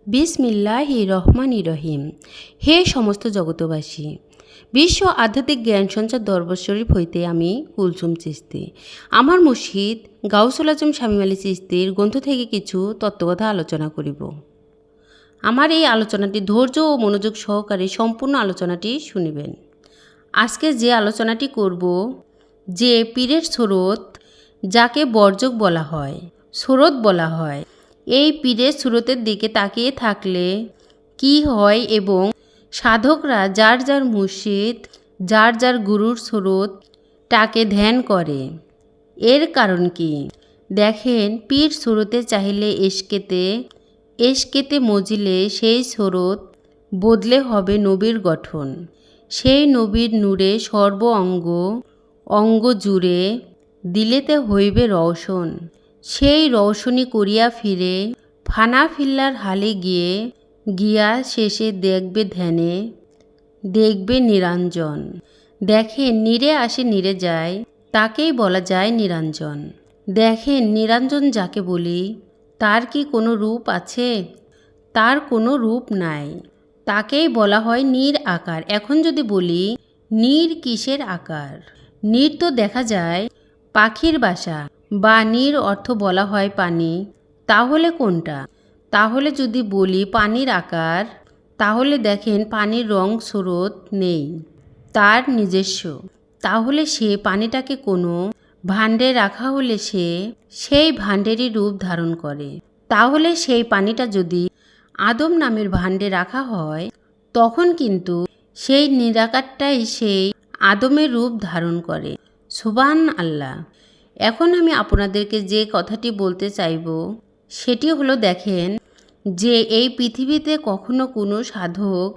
বিসমিল্লাহির রহমানির রহিম। হে সমস্ত জগতবাসী, বিশ্ব আধ্যাত্মিক জ্ঞান সঞ্চার দরবার শরীফ হইতে আমি কুলসুম চিশতি আমার মুর্শিদ গাউসুল আজম শামীম আলী চিশতির গ্রন্থ থেকে কিছু তত্ত্বকথা আলোচনা করিব। আমার এই আলোচনাটি ধৈর্য ও মনোযোগ সহকারে সম্পূর্ণ আলোচনাটি শুনিবেন। আজকে যে আলোচনাটি করব, যে পীরের স্রোত যাকে বর্জক বলা হয়, স্রোত বলা হয়, এই পীরের স্রোতের দিকে তাকিয়ে থাকলে কি হয় এবং সাধকরা যার যার মুর্শিদ, যার যার গুরুর স্রোতটাকে ধ্যান করে, এর কারণ কি? দেখেন, পীর স্রোতে চাহিলে এশকেতে মজিলে সেই স্রোত বদলে হবে নবীর গঠন। সেই নবীর নূরে সর্ব অঙ্গ জুড়ে দিলেতে হইবে রওশন। সেই রওশনি করিয়া ফিরে ফানা ফিল্লার হালে গিয়া শেষে দেখবে ধ্যানে, দেখবে নিরঞ্জন। দেখেন, নীরে আসে নীরে যায়, তাকেই বলা যায় নিরঞ্জন। দেখেন, নিরঞ্জন যাকে বলি, তার কি কোনো রূপ আছে? তার কোনো রূপ নাই, তাকেই বলা হয় নীর আকার। এখন যদি বলি নীর কিসের আকার? নীর তো দেখা যায় পাখির বাসা, বা নীর অর্থ বলা হয় পানি, তাহলে কোনটা? তাহলে যদি বলি পানির আকার, তাহলে দেখেন পানির রং স্রোত নেই, তার নিজস্ব। তাহলে সে পানিটাকে কোনো ভাণ্ডে রাখা হলে সেই ভাণ্ডেরই রূপ ধারণ করে। তাহলে সেই পানিটা যদি আদম নামের ভাণ্ডে রাখা হয়, তখন কিন্তু সেই নিরাকারটাই সেই আদমের রূপ ধারণ করে। সুবহান আল্লাহ। এখন আমি আপনাদেরকে যে কথাটি বলতে চাইব সেটি হলো, দেখেন, যে এই পৃথিবীতে কখনো কোনো সাধক,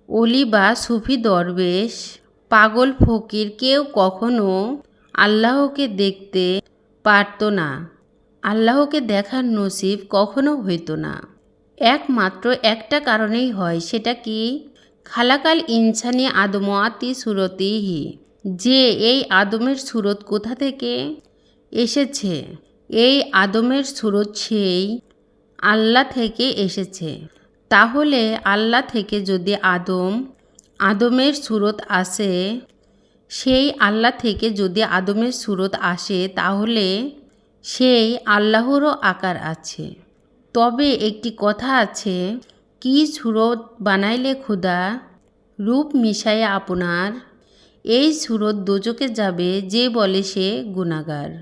অলি বা সুফি দরবেশ, পাগল ফকির কেউ কখনো আল্লাহকে দেখতে পারত না। আল্লাহকে দেখার নসিব কখনো হইত না। একমাত্র একটা কারণেই হয়, সেটা কি? খালাকাল ইনসানি আদমাতি সুরতিহি, যে এই আদমের সুরত কোথা থেকে এসেছে? এই আদমের সুরত সেই আল্লাহ থেকে এসেছে। তাহলে আল্লাহ থেকে যদি আদমের সুরত আসে, সেই আল্লাহ থেকে যদি আদমের সুরত আসে, তাহলে সেই আল্লাহরও আকার আছে। তবে একটি কথা আছে, কি সুরত বানাইলে খোদা, রূপ মিশাইয়া আপনার, এই সুরত দোজকে যাবে যে বলে সে গুনাহগার।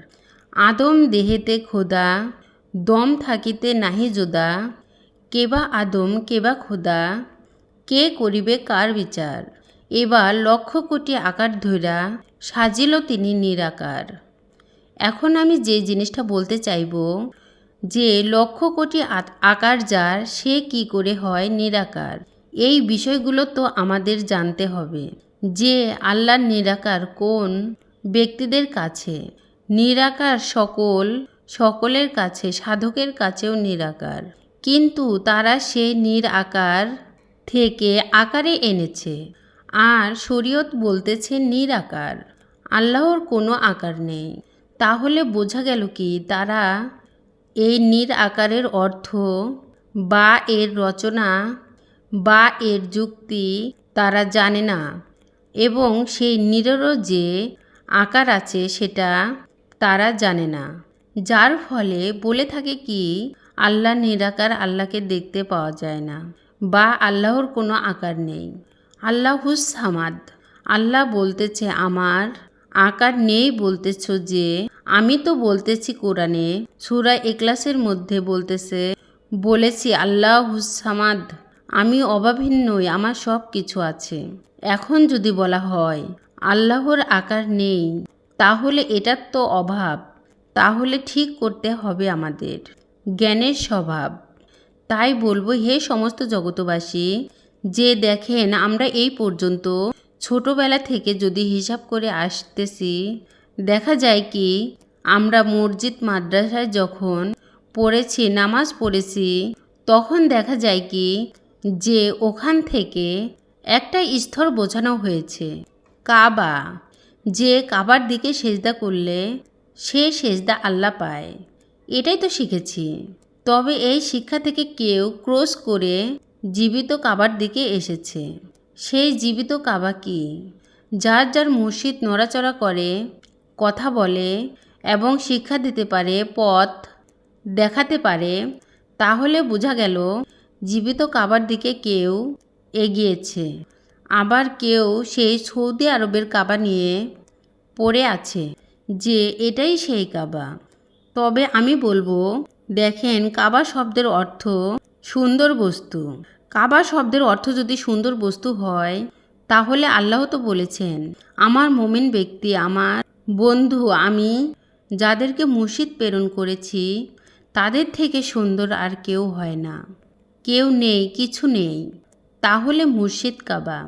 আদম দেহেতে খোদা, দম থাকিতে নাহি যোদা, কেবা আদম কেবা খোদা, কে করিবে কার বিচার? এবার লক্ষ কোটি আকার ধইরা সাজিল তিনি নিরাকার। এখন আমি যে জিনিসটা বলতে চাইব, যে লক্ষ কোটি আকার যার, সে কি করে হয় নিরাকার? এই বিষয়গুলো তো আমাদের জানতে হবে, যে আল্লাহর নিরাকার কোন ব্যক্তিদের কাছে। নিরাকার সকলের কাছে, সাধকের কাছেও নিরাকার, কিন্তু তারা সেই নিরাকার থেকে আকারে এনেছে। আর শরীয়ত বলতেছে নিরাকার, আল্লাহর কোনো আকার নেই। তাহলে বোঝা গেল কি, তারা এই নির আকারের অর্থ বা এর রচনা বা এর যুক্তি তারা জানে না, এবং সেই নিরেরও যে আকার আছে সেটা তারা জানে না। যার ফলে বলে থাকে কি, আল্লাহ নিরাকার, আল্লাহকে দেখতে পাওয়া যায় না, বা আল্লাহর কোনো আকার নেই। আল্লাহুস সামাদ, আল্লাহ বলতেছে আমার আকার নেই, বলতেছ যে আমি তো বলতেছি কোরআনে সূরা ইখলাসের মধ্যে বলেছি আল্লাহুস সামাদ, আমি অভাবহীন নই, আমার সব কিছু আছে। এখন যদি বলা হয় আল্লাহর আকার নেই, তাহলে এটার তো অভাব। তাহলে ঠিক করতে হবে আমাদের জ্ঞানের স্বভাব। তাই বলবো, হে সমস্ত জগতবাসী, যে দেখেন, আমরা এই পর্যন্ত ছোটবেলা থেকে যদি হিসাব করে আসতেছি, দেখা যায় কি, আমরা মসজিদ মাদ্রাসায় যখন পড়েছি, নামাজ পড়েছি, তখন দেখা যায় কি, যে ওখান থেকে একটা স্তর বোঝানো হয়েছে কাবা, যে কাবার দিকে সেজদা করলে সে সেজদা আল্লাহ পায়। এটাই তো শিখেছি। তবে এই শিক্ষা থেকে কেউ ক্রস করে জীবিত কাবার দিকে এসেছে। সেই জীবিত কাবা কি? যার যার মসজিদ নড়াচড়া করে, কথা বলে এবং শিক্ষা দিতে পারে, পথ দেখাতে পারে, তাহলে বোঝা গেল জীবিত কাবার দিকে কেউ এগিয়েছে। আবার কেউ সেই সৌদি আরবের কাবা নিয়ে পড়ে আছে যে এটাই সেই কাবা। তবে আমি বলবো, দেখেন, কাবা শব্দের অর্থ সুন্দর বস্তু। কাবা শব্দের অর্থ যদি সুন্দর বস্তু হয়, তাহলে আল্লাহ তো বলেছেন, আমার মুমিন ব্যক্তি, আমার বন্ধু, আমি যাদেরকে মসজিদ প্রেরণ করেছি তাদের থেকে সুন্দর আর কেউ হয় না, কেউ নেই, কিছু নেই। তাহলে মসজিদ কাবা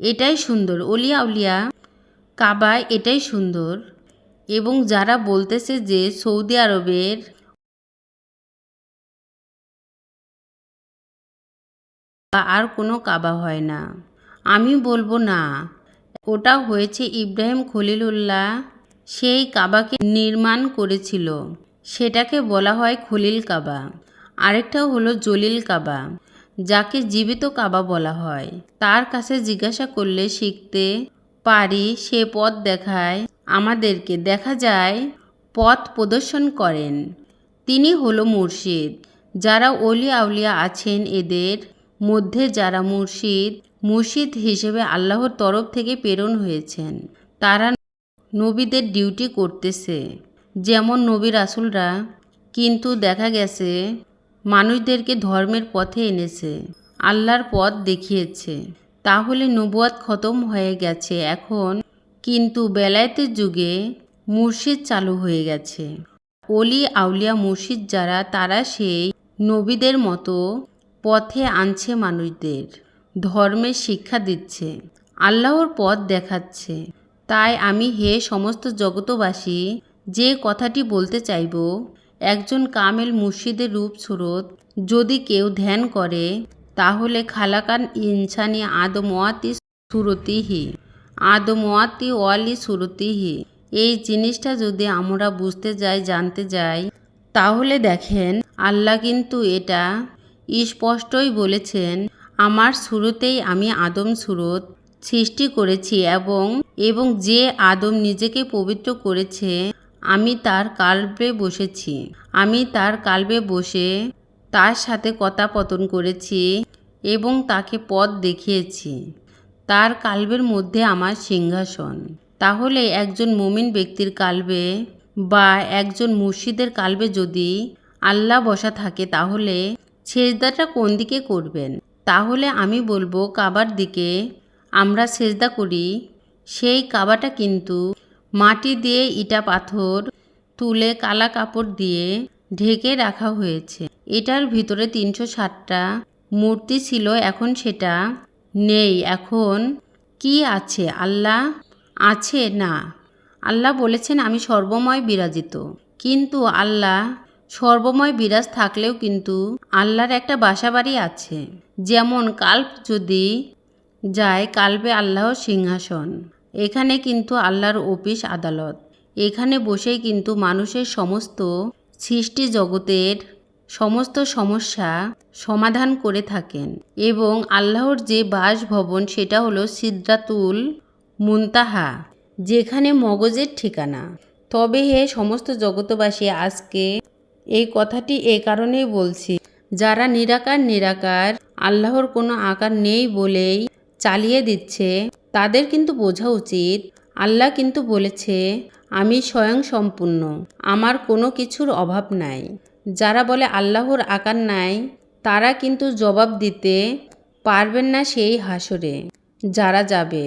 এটাই সুন্দর, অলিয়া উলিয়া কাবা এটাই সুন্দর। এবং যারা বলতেছে যে সৌদি আরবের আর কোনো কাবা হয় না, আমি বলবো না, ওটা হয়েছে ইব্রাহিম খলিলুল্লাহ সেই কাবাকে নির্মাণ করেছিল, সেটাকে বলা হয় খলিল কাবা। আরেকটা হলো জলিল কাবা, যাকে জীবিত কাবা বলা হয়। তার কাছে জিজ্ঞাসা করলে শিখতে পারি, সে পথ দেখায় আমাদেরকে, দেখা যায় পথ প্রদর্শন করেন। তিনি হলো মুর্শিদ। যারা অলি আউলিয়া আছেন, এদের মধ্যে যারা মুর্শিদ হিসেবে আল্লাহর তরফ থেকে প্রেরণ হয়েছেন, তারা নবীদের ডিউটি করতেছে যেমন নবী রাসূলরা, কিন্তু দেখা গেছে মানুষদেরকে ধর্মের পথে এনেছে, আল্লাহর পথ দেখিয়েছে। তাহলে নবুয়াত খতম হয়ে গেছে এখন, কিন্তু বেলায়েতের যুগে মুর্শিদ চালু হয়ে গেছে। অলি আউলিয়া মুর্শিদ যারা, তারা সেই নবীদের মতো পথে আনছে মানুষদের, ধর্মের শিক্ষা দিচ্ছে, আল্লাহর পথ দেখাচ্ছে। তাই আমি হে সমস্ত জগতবাসী যে কথাটি বলতে চাইব, একজন কামেল মুর্শিদের রূপ সুরত যদি কেউ ধ্যান করে, তাহলে খালাকান ইনসানি আদমওয়াতি সুরতিহি, আদমওয়াতি ওয়ালি সুরতিহি, এই জিনিসটা যদি আমরা বুঝতে যাই, জানতে যাই, তাহলে দেখেন আল্লাহ কিন্তু এটা স্পষ্টই বলেছেন, আমার শুরুতেই আমি আদম সুরত সৃষ্টি করেছি এবং যে আদম নিজেকে পবিত্র করেছে, আমি তার কাল্বে বসেছি, আমি তার কাল্বে বসে তার সাথে কথাপতন করেছি এবং তাকে পথ দেখিয়েছি, তার কাল্বের মধ্যে আমার সিংহাসন। তাহলে একজন মুমিন ব্যক্তির কাল্বে বা একজন মুর্শিদের কাল্বে যদি আল্লাহ বসা থাকে, তাহলে সেজদাটা কোন দিকে করবেন? তাহলে আমি বলবো কাবার দিকে আমরা সেজদা করি। সেই কাবাটা কিন্তু মাটি দিয়ে, ইটা পাথর তুলে, কালা কাপড় দিয়ে ঢেকে রাখা হয়েছে। এটার ভিতরে 360টা মূর্তি ছিল, এখন সেটা নেই। এখন কি আছে? আল্লাহ আছে না? আল্লাহ বলেছেন আমি সর্বময় বিরাজিত, কিন্তু আল্লাহ সর্বময় বিরাজ থাকলেও কিন্তু আল্লাহর একটা বাসাবাড়ি আছে। যেমন কাল্ব যদি যায়, কাল্বে আল্লাহর সিংহাসন, এখানে কিন্তু আল্লাহর অফিস আদালত, এখানে বসেই কিন্তু মানুষের সমস্ত সৃষ্টি জগতের সমস্ত সমস্যা সমাধান করে থাকেন। এবং আল্লাহর যে বাসভবন, সেটা হলো সিদরাতুল মুনতাহা, যেখানে মগজের ঠিকানা। তবে হে সমস্ত জগতবাসী, আজকে এই কথাটি এ কারণেই বলছি, যারা নিরাকার আল্লাহর কোনো আকার নেই বলেই চালিয়ে দিচ্ছে, তাদের কিন্তু বোঝা উচিত আল্লাহ কিন্তু বলেছে আমি স্বয়ং সম্পূর্ণ, আমার কোনো কিছুর অভাব নাই। যারা বলে আল্লাহর আকার নাই, তারা কিন্তু জবাব দিতে পারবেন না সেই হাসরে যারা যাবে।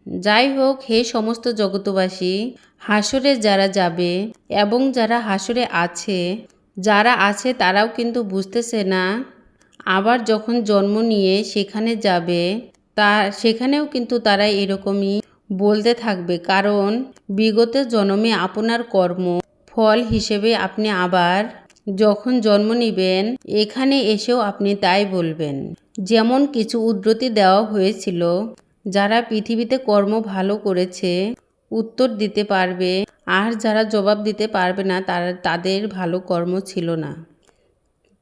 যাই হোক, হে সমস্ত জগতবাসী, হাসরে যারা যাবে এবং যারা হাসরে যারা আছে তারাও কিন্তু বুঝতেছে না, আবার যখন জন্ম নিয়ে সেখানে যাবে, সেখানেও কিন্তু তারা এরকমই বলতে থাকবে, কারণ বিগত জন্মে আপনার কর্ম ফল হিসেবে আপনি আবার যখন জন্ম নিবেন, এখানে এসেও আপনি তাই বলবেন। যেমন কিছু উদ্ধৃতি দেওয়া হয়েছিল, যারা পৃথিবীতে কর্ম ভালো করেছে উত্তর দিতে পারবে, আর যারা জবাব দিতে পারবে না তাদের ভালো কর্ম ছিল না।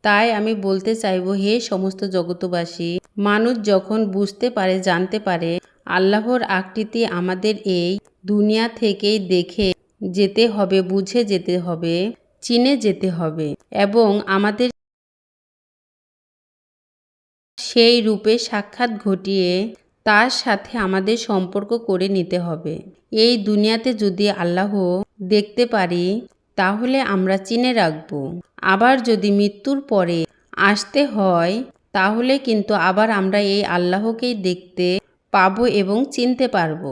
তাই আমি বলতে চাইবো, হে সমস্ত জগতবাসী, মানুষ যখন বুঝতে পারে, জানতে পারে আল্লাহর আকৃতি আমাদের এই দুনিয়া থেকেই দেখে যেতে হবে, বুঝে যেতে হবে, চিনে যেতে হবে এবং আমাদের সেই রূপে সাক্ষাৎ ঘটিয়ে তার সাথে আমাদের সম্পর্ক করে নিতে হবে। এই দুনিয়াতে যদি আল্লাহ দেখতে পারি তাহলে আমরা চিনে রাখব। আবার যদি মৃত্যুর পরে আসতে হয় তাহলে কিন্তু আবার আমরা এই আল্লাহকেই দেখতে পাবো এবং চিনতে পারবো।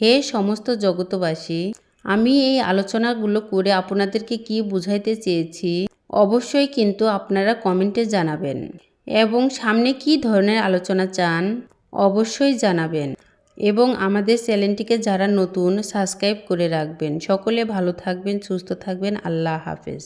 হে সমস্ত জগতবাসী, আমি এই আলোচনাগুলো করে আপনাদেরকে কি বুঝাইতে চেয়েছি অবশ্যই কিন্তু আপনারা কমেন্টে জানাবেন এবং সামনে কি ধরনের আলোচনা চান অবশ্যই জানাবেন এবং আমাদের চ্যানেলটিকে যারা নতুন সাবস্ক্রাইব করে রাখবেন। সকলে ভালো থাকবেন, সুস্থ থাকবেন। আল্লাহ হাফেজ।